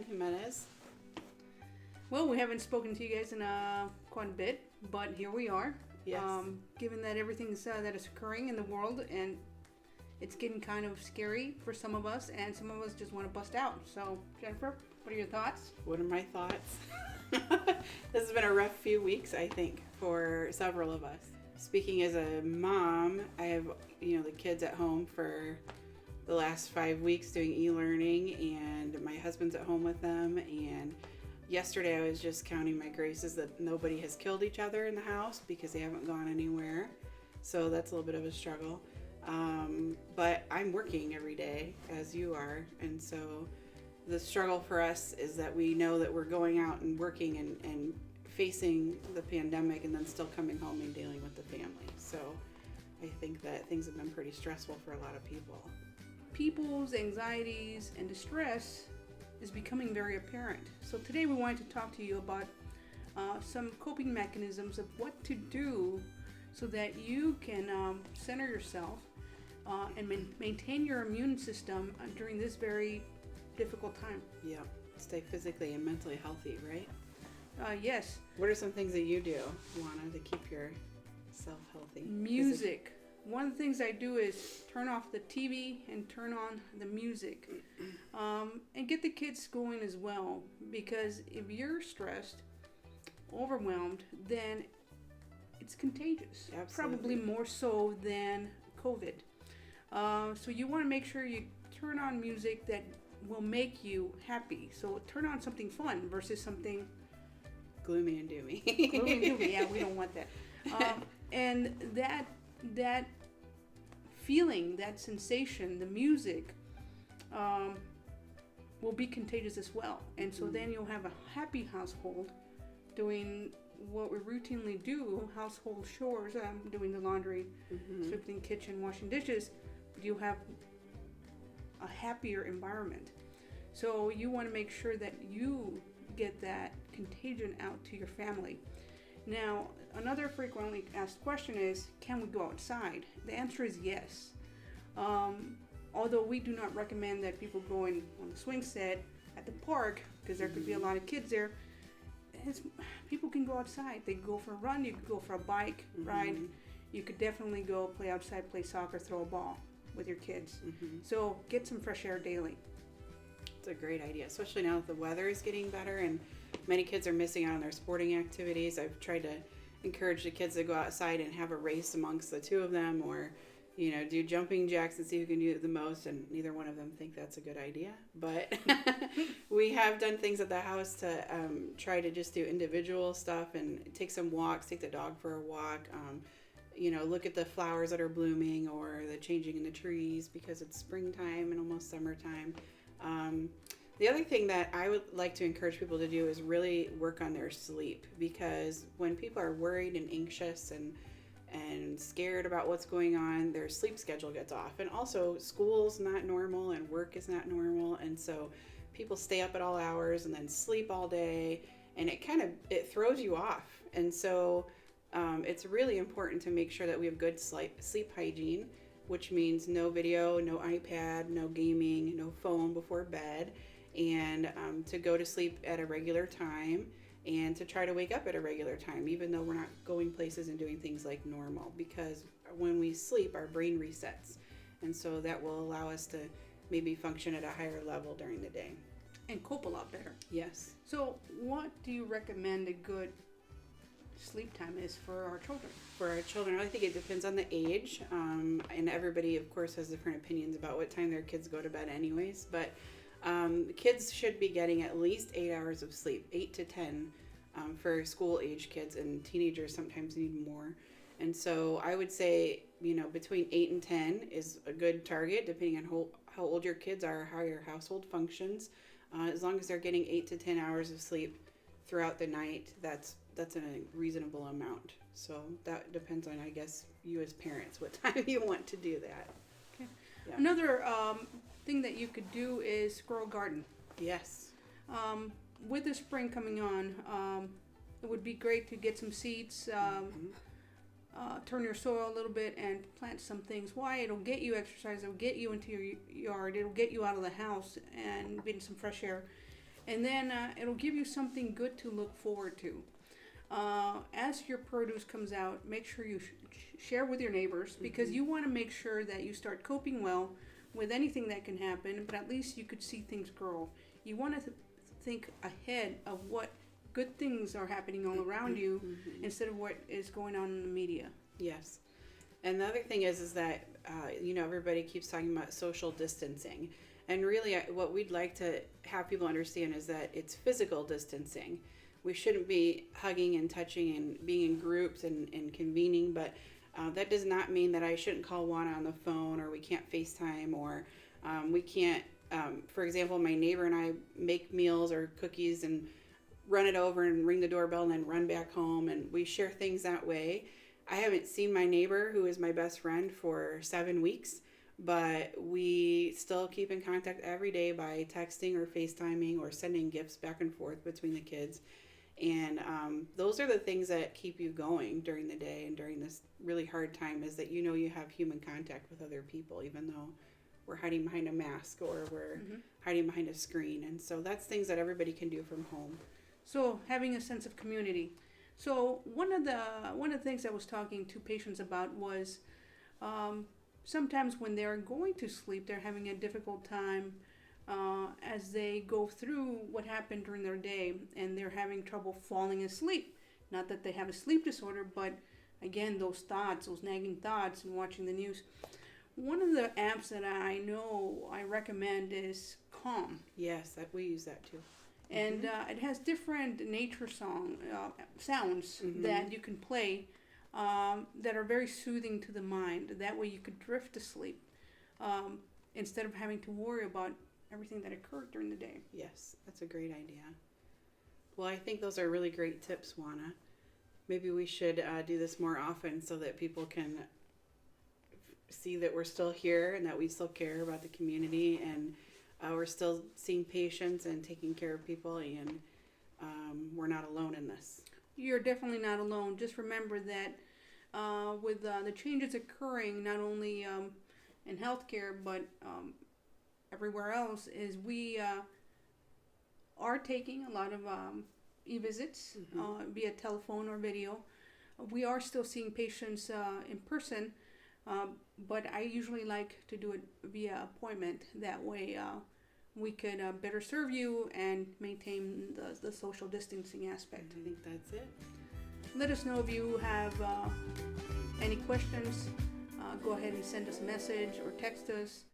again, Jimenez. Well, we haven't spoken to you guys in quite a bit, but here we are. Yes. Given that everything's that is occurring in the world, and it's getting kind of scary for some of us, and some of us just want to bust out. So, Jennifer, what are your thoughts? What are my thoughts? This has been a rough few weeks, I think, for several of us. Speaking as a mom, I have, the kids at home for the last 5 weeks doing e-learning, and my husband's at home with them. And yesterday I was just counting my graces that nobody has killed each other in the house because they haven't gone anywhere. So that's a little bit of a struggle. But I'm working every day, as you are, and so the struggle for us is that we know that we're going out and working and facing the pandemic and then still coming home and dealing with the family. So I think that things have been pretty stressful for a lot of people. People's anxieties and distress is becoming very apparent. So today we wanted to talk to you about some coping mechanisms of what to do so that you can center yourself and maintain your immune system during this very difficult time. Yeah, stay physically and mentally healthy, right? Yes. What are some things that you do, Juana, to keep yourself healthy? Music. One of the things I do is turn off the TV and turn on the music, and get the kids going as well, because if you're stressed, overwhelmed, then it's contagious. Absolutely. Probably more so than COVID. So you want to make sure you turn on music that will make you happy. So turn on something fun versus something gloomy and doomy. Gloomy and doomy. Yeah, we don't want that. And that feeling, that sensation, the music, will be contagious as well. And so then you'll have a happy household doing what we routinely do, household chores, doing the laundry, sweeping the kitchen, washing dishes. You have a happier environment. So you want to make sure that you get that contagion out to your family. Now, another frequently asked question is, can we go outside? The answer is yes. Although we do not recommend that people go in on the swing set at the park, because there could be a lot of kids there. People can go outside. They can go for a run. You could go for a bike ride. You could definitely go play outside, play soccer, throw a ball with your kids. So get some fresh air daily. It's a great idea, especially now that the weather is getting better and many kids are missing out on their sporting activities. I've tried to encourage the kids to go outside and have a race amongst the two of them, or do jumping jacks and see who can do it the most, and neither one of them think that's a good idea. But we have done things at the house to try to just do individual stuff and take some walks, take the dog for a walk, look at the flowers that are blooming or the changing in the trees because it's springtime and almost summertime. The other thing that I would like to encourage people to do is really work on their sleep, because when people are worried and anxious and scared about what's going on, their sleep schedule gets off. And also school's not normal and work is not normal. And so people stay up at all hours and then sleep all day, and it throws you off. And so it's really important to make sure that we have good sleep hygiene, which means no video, no iPad, no gaming, no phone before bed, and to go to sleep at a regular time and to try to wake up at a regular time, even though we're not going places and doing things like normal, because when we sleep, our brain resets. And so that will allow us to maybe function at a higher level during the day. And cope a lot better. Yes. So what do you recommend a good sleep time is for our children? For our children, I think it depends on the age, and everybody, of course, has different opinions about what time their kids go to bed anyways, but kids should be getting at least 8 hours of sleep, 8 to 10 for school-age kids, and teenagers sometimes need more. And so I would say, between 8 and 10 is a good target, depending on how old your kids are, how your household functions. As long as they're getting 8 to 10 hours of sleep throughout the night, that's a reasonable amount. So that depends on, I guess, you as parents, what time you want to do that. Okay. Yeah. Another thing that you could do is grow a garden. Yes. With the spring coming on, it would be great to get some seeds, turn your soil a little bit and plant some things. Why? It'll get you exercise, it'll get you into your yard, it'll get you out of the house and getting some fresh air. And then it'll give you something good to look forward to. As your produce comes out, make sure you share with your neighbors, because you want to make sure that you start coping well with anything that can happen, but at least you could see things grow. You want to think ahead of what good things are happening all around you instead of what is going on in the media. Yes. And the other thing is that, everybody keeps talking about social distancing. And really, what we'd like to have people understand is that it's physical distancing. We shouldn't be hugging and touching and being in groups and convening, but that does not mean that I shouldn't call Juana on the phone, or we can't FaceTime, or we can't, for example, my neighbor and I make meals or cookies and run it over and ring the doorbell and then run back home, and we share things that way. I haven't seen my neighbor, who is my best friend, for 7 weeks, but we still keep in contact every day by texting or FaceTiming or sending gifts back and forth between the kids. And those are the things that keep you going during the day and during this really hard time, is that you have human contact with other people, even though we're hiding behind a mask or we're hiding behind a screen. And so that's things that everybody can do from home. So having a sense of community. So one of the things I was talking to patients about was sometimes when they're going to sleep, they're having a difficult time as they go through what happened during their day, and they're having trouble falling asleep. Not that they have a sleep disorder, but again, those nagging thoughts and watching the news. One of the apps that I know I recommend is Calm. Yes, we use that too. And it has different nature sounds that you can play that are very soothing to the mind. That way you could drift to sleep instead of having to worry about everything that occurred during the day. Yes, that's a great idea. Well, I think those are really great tips, Juana. Maybe we should do this more often so that people can see that we're still here and that we still care about the community, and we're still seeing patients and taking care of people, and we're not alone in this. You're definitely not alone. Just remember that with the changes occurring, not only in healthcare, but everywhere else, is we are taking a lot of e-visits via telephone or video. We are still seeing patients in person, but I usually like to do it via appointment. That way we could better serve you and maintain the social distancing aspect. I think that's it. Let us know if you have any questions. Go ahead and send us a message or text us.